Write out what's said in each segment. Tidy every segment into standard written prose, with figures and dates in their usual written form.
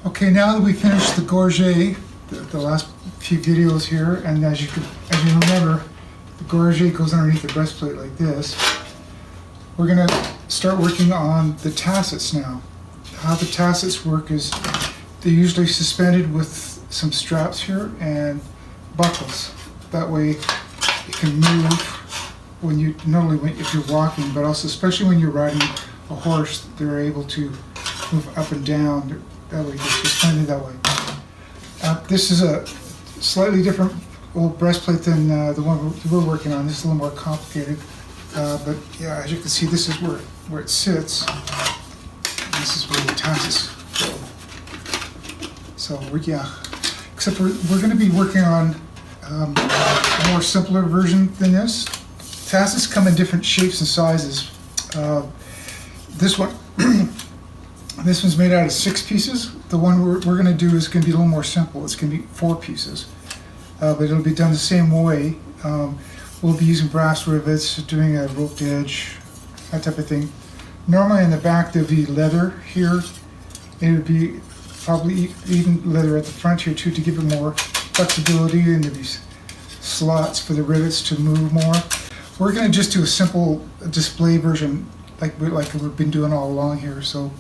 Okay, now that we finished the gorget, the last few videos here, and as you remember, the gorget goes underneath the breastplate like this. We're going to start working on the tassets now. How the tassets work is they're usually suspended with some straps here and buckles. That way it can move when you, not only if you're walking, but also especially when you're riding a horse, they're able to move up and down. That way, they're suspended that way. This is a slightly different old breastplate than the one we're working on. This is a little more complicated. But yeah, as you can see, this is where it sits. This is where the tassets go. So yeah, except we're going to be working on a more simpler version than this. Tassets come in different shapes and sizes. This one, this one's made out of 6 pieces. The one we're going to do is going to be a little more simple. It's going to be 4 pieces, but it'll be done the same way. We'll be using brass rivets, doing a roped edge, that type of thing. Normally in the back there'll be leather here. It would be probably even leather at the front here too to give it more flexibility, and there'll be slots for the rivets to move more. We're going to just do a simple display version like we've been doing all along here. So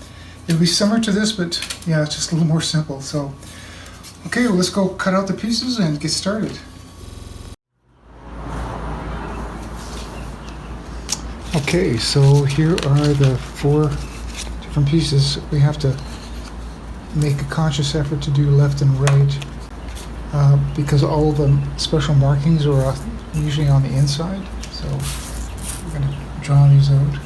it'll be similar to this, but yeah, it's just a little more simple. So okay, well, let's go cut out the pieces and get started. Okay, so here are the 4 different pieces. We have to make a conscious effort to do left and right because all the special markings are usually on the inside. So we're going to draw these out.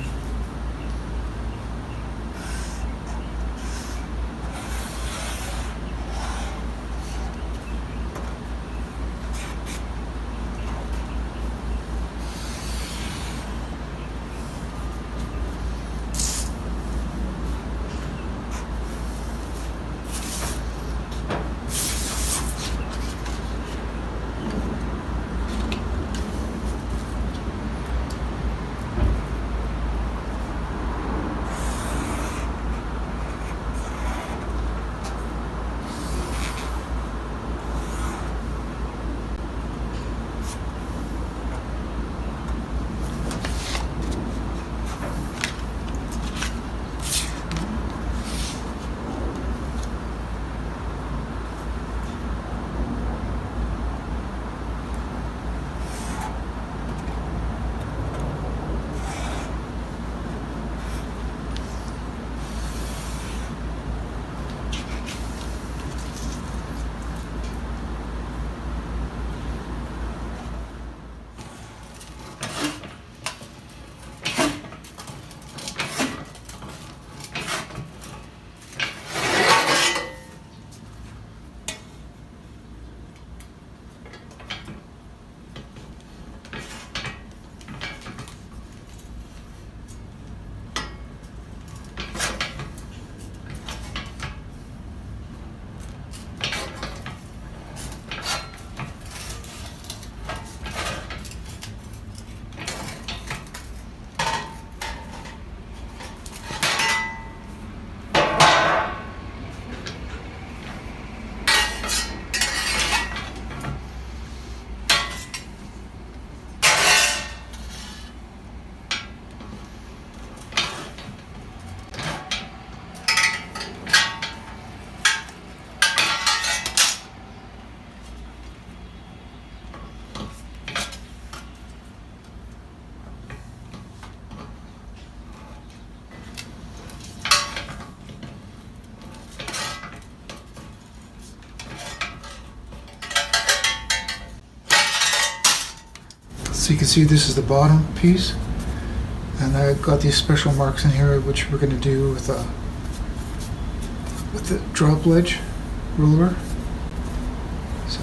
So you can see this is the bottom piece, and I've got these special marks in here which we're going to do with the drop ledge ruler. So.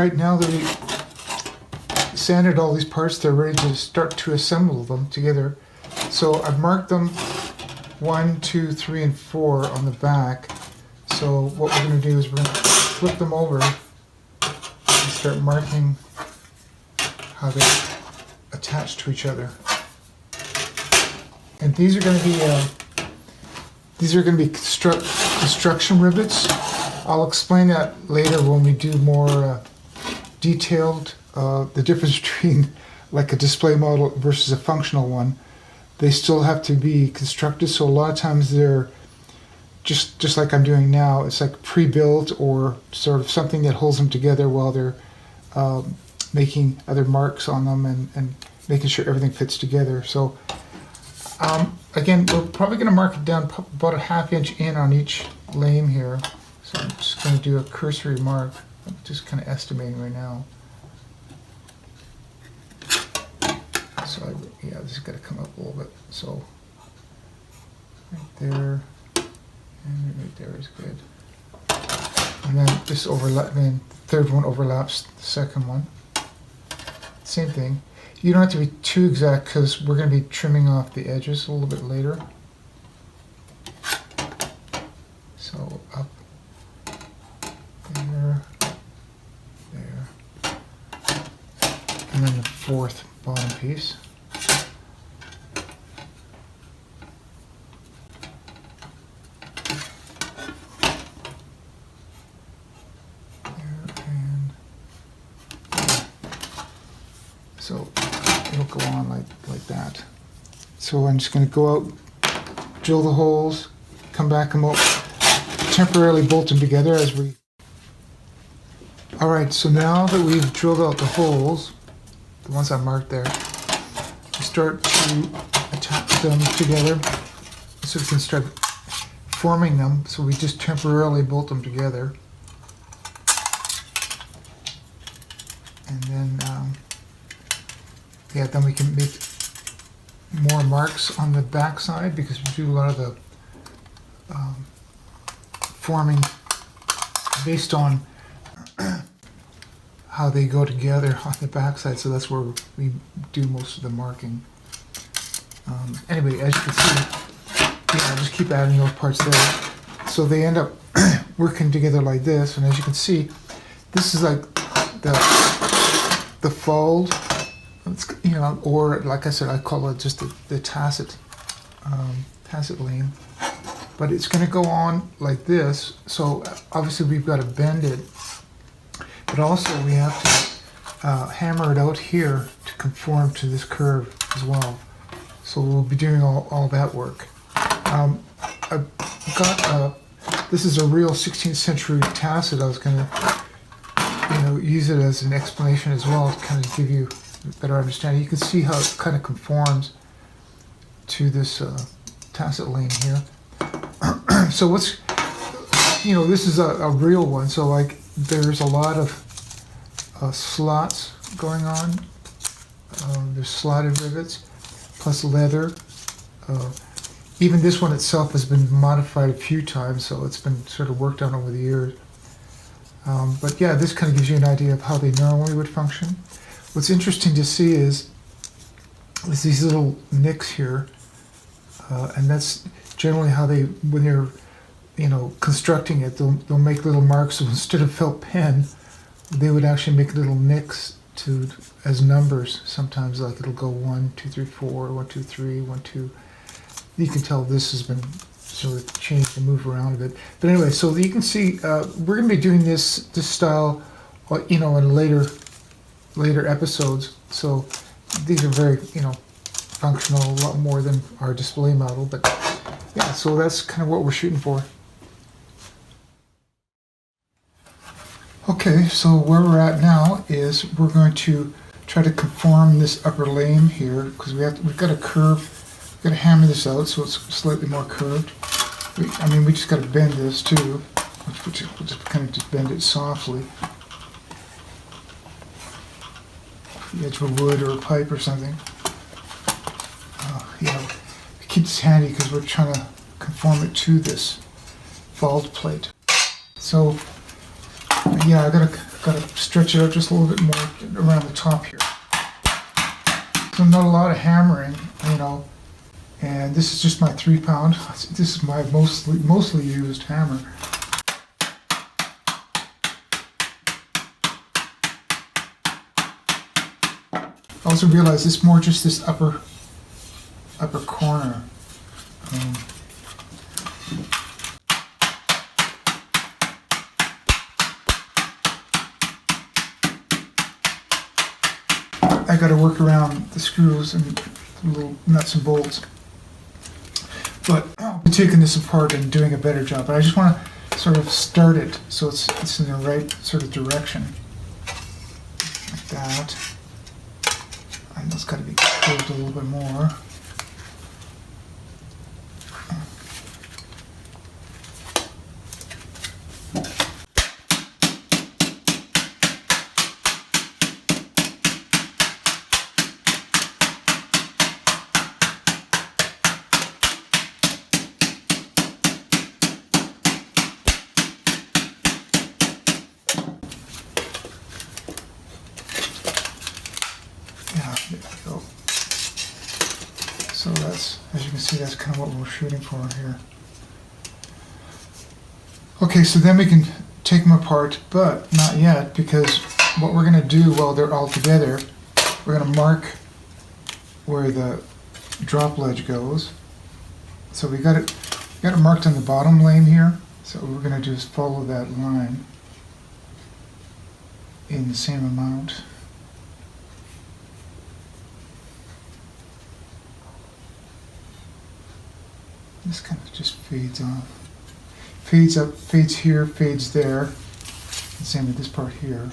right now that we sanded all these parts, they're ready to start to assemble them together. So I've marked them 1, 2, 3, and 4 on the back. So what we're going to do is we're going to flip them over and start marking how they attach to each other. And these are going to be construction rivets. I'll explain that later when we do more detailed the difference between like a display model versus a functional one. They still have to be constructed, so a lot of times they're just like I'm doing now. It's like pre-built or sort of something that holds them together while they're making other marks on them and making sure everything fits together. So again, we're probably going to mark it down about a 1/2 inch in on each lame here. So I'm just going to do a cursory mark. I'm just kind of estimating right now. So yeah, this has got to come up a little bit. So right there and right there is good. And then this overlap. Then the third one overlaps the second one. Same thing. You don't have to be too exact because we're going to be trimming off the edges a little bit later. So up there, there, and then the fourth bottom piece. So it'll go on like that. So I'm just going to go out, drill the holes, come back and temporarily bolt them together as we... Alright, so now that we've drilled out the holes, the ones I marked there, we start to attach them together so we can start forming them. So we just temporarily bolt them together. And then yeah, then we can make more marks on the back side because we do a lot of the forming based on how they go together on the back side. So that's where we do most of the marking. Anyway, as you can see, yeah, I'll just keep adding those parts there. So they end up working together like this. And as you can see, this is like the fold. It's, you know, or like I said, I call it just the tasset lane, but it's going to go on like this. So obviously we've got to bend it, but also we have to hammer it out here to conform to this curve as well. So we'll be doing all that work. I've got this is a real 16th century tasset. I was going to use it as an explanation as well to kind of give you better understanding. You can see how it kind of conforms to this tasset lane here. So what's, this is a real one. So like there's a lot of slots going on. There's slotted rivets plus leather. Even this one itself has been modified a few times, so it's been sort of worked on over the years. But yeah, this kind of gives you an idea of how they normally would function. What's interesting to see is these little nicks here, and that's generally how they, when they're, constructing it, they'll make little marks. So instead of felt pen, they would actually make little nicks as numbers. Sometimes like it'll go 1, 2, 3, 4, 1, 2, 3, 1, 2. You can tell this has been sort of changed and moved around a bit. But anyway, so you can see we're going to be doing this style, in later episodes. So these are very, functional, a lot more than our display model. But yeah, so that's kind of what we're shooting for. Okay, so where we're at now is we're going to try to conform this upper lame here because we've got a curve. We've got to hammer this out so it's slightly more curved. We just got to bend this too. We'll just kind of just bend it softly. The edge of a wood or a pipe or something. Keep this handy because we're trying to conform it to this vault plate. So yeah, I gotta got to stretch it out just a little bit more around the top here. So not a lot of hammering, you know. And this is just my 3-pound. This is my mostly used hammer. I also realized it's more just this upper corner. I got to work around the screws and the little nuts and bolts. But I'll be taking this apart and doing a better job. But I just want to sort of start it so it's in the right sort of direction. Like that. I know it's got to be curved a little bit more. So that's, as you can see, that's kind of what we're shooting for here. Okay, so then we can take them apart, but not yet, because what we're going to do while they're all together, we're going to mark where the drop ledge goes. So we got it marked on the bottom lane here. So what we're going to do is follow that line in the same amount. This kind of just fades off. Fades up, fades here, fades there. And same with this part here.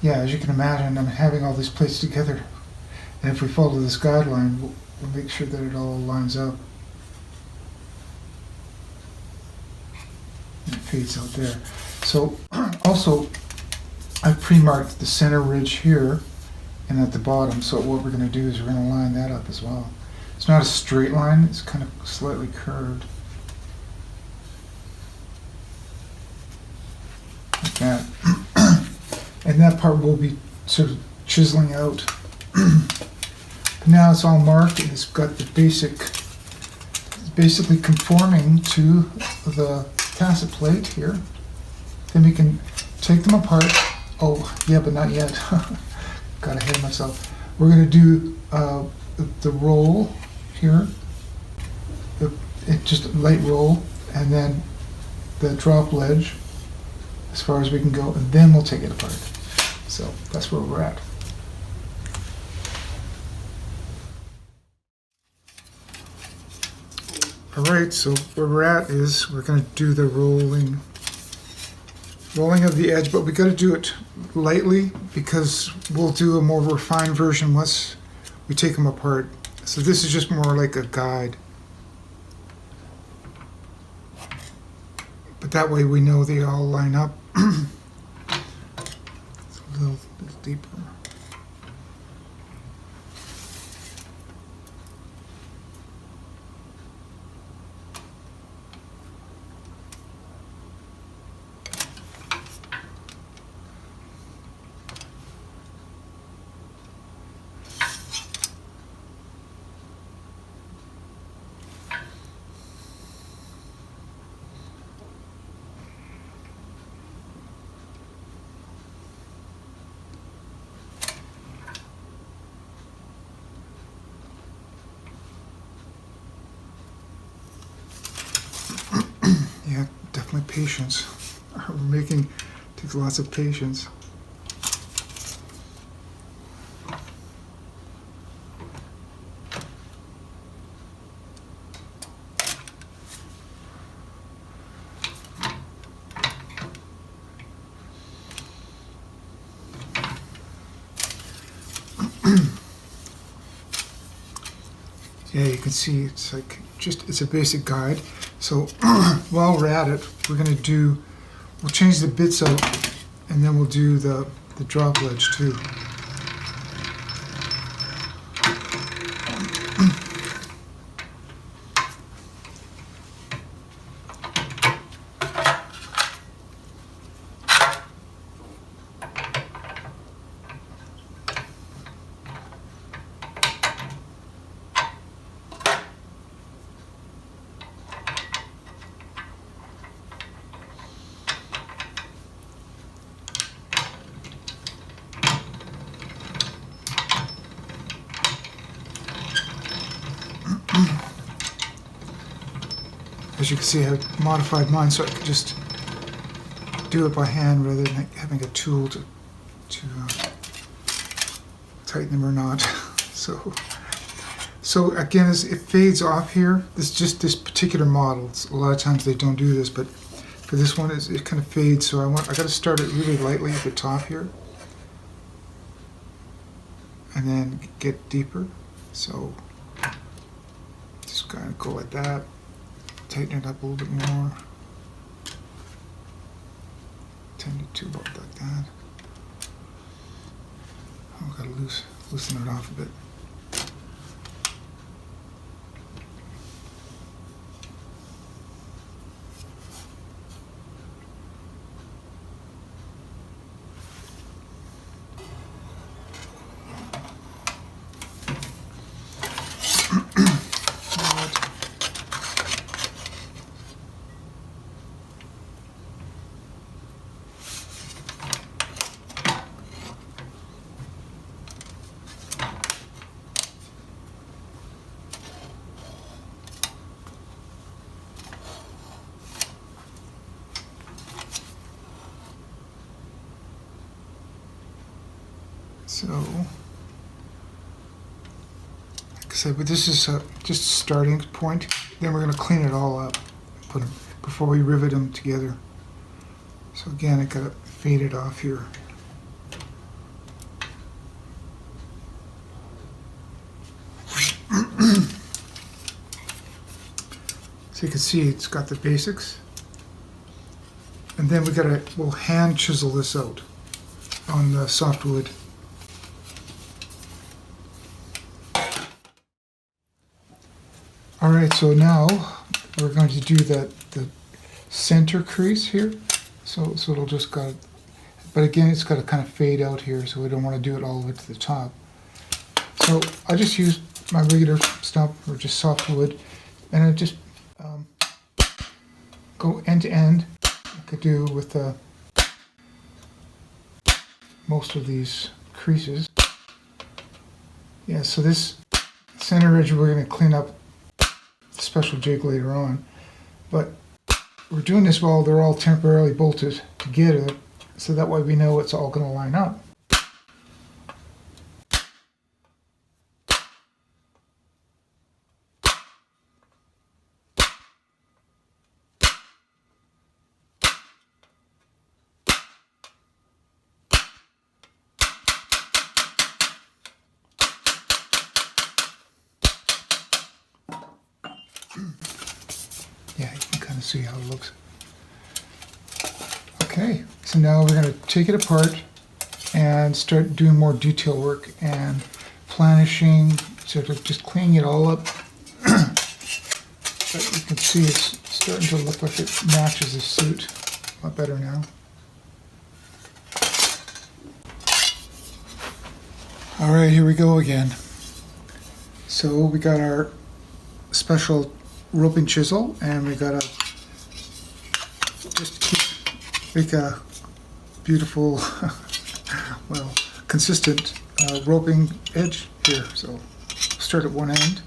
Yeah, as you can imagine, I'm having all these plates together. And if we follow this guideline, we'll make sure that it all lines up. And it fades out there. So, also, I've pre-marked the center ridge here and at the bottom. So what we're going to do is we're going to line that up as well. It's not a straight line, it's kind of slightly curved. Like that. And that part will be sort of chiseling out. Now it's all marked and it's got the it's basically conforming to the Tasset plate here. Then we can take them apart. Oh, yeah, but not yet. Got ahead of myself. We're going to do the roll here, just a light roll, and then the drop ledge as far as we can go, and then we'll take it apart. So that's where we're at. Alright, so where we're at is we're going to do the rolling of the edge, but we got to do it lightly because we'll do a more refined version once we take them apart. So this is just more like a guide. But that way we know they all line up. It's a little deeper. Yeah, definitely patience. Making takes lots of patience. Yeah, you can see it's like it's a basic guide. So while we're at it, we'll change the bits out, and then we'll do the drop ledge too. As you can see, I've modified mine so I could just do it by hand rather than having a tool to tighten them or not. So again, as it fades off here, this just this particular model. A lot of times they don't do this, but for this one, it kind of fades. So I got to start it really lightly at the top here, and then get deeper. So just kind of go like that, tighten it up a little bit more. Tend it to look like that. Oh, got to loosen it off a bit. So, like I said, but this is just a starting point. Then we're going to clean it all up, put them before we rivet them together. So again, I got to fade it off here. So you can see it's got the basics, and then we'll hand chisel this out on the softwood. Alright, so now we're going to do the center crease here. So it'll just got, but again it's got to kind of fade out here, so we don't want to do it all the way to the top. So I just use my regular stump or just softwood, and I just go end to end. I could do with most of these creases. Yeah, so this center edge we're going to clean up special jig later on, but we're doing this while they're all temporarily bolted together, so that way we know it's all going to line up. Yeah, you can kind of see how it looks. Okay, so now we're going to take it apart and start doing more detail work and planishing, sort of just cleaning it all up. But you can see it's starting to look like it matches the suit a lot better now. All right, here we go again. So we got our special roping chisel, and we gotta just make a beautiful, well, consistent roping edge here. So start at one end.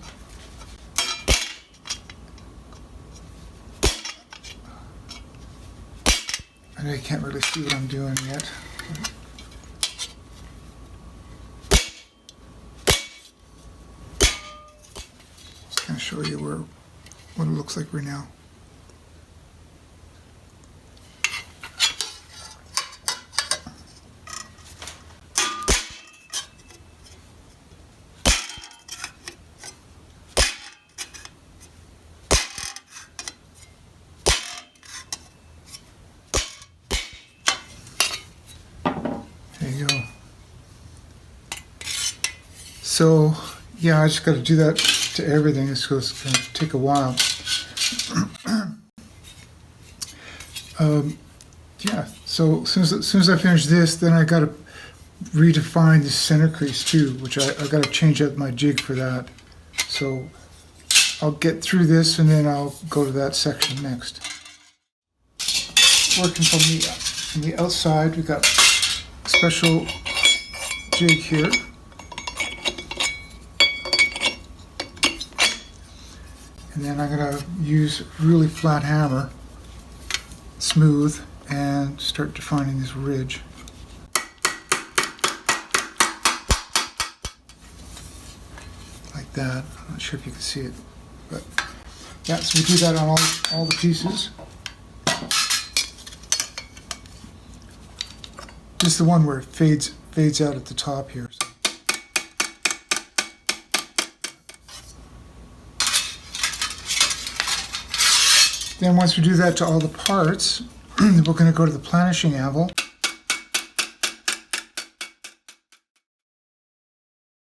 And I can't really see what I'm doing yet. Kind of show you what it looks like right now. There you go. So yeah, I just got to do that to everything. It's going to take a while. Yeah, so as soon as I finish this, then I got to redefine the center crease too, which I got to change out my jig for that. So I'll get through this and then I'll go to that section next. Working from the outside, we got a special jig here. And then I'm going to use a really flat hammer, smooth, and start defining this ridge. Like that. I'm not sure if you can see it, but yeah, so we do that on all the pieces. Just the one where it fades out at the top here. So. Then once we do that to all the parts, we're going to go to the planishing anvil.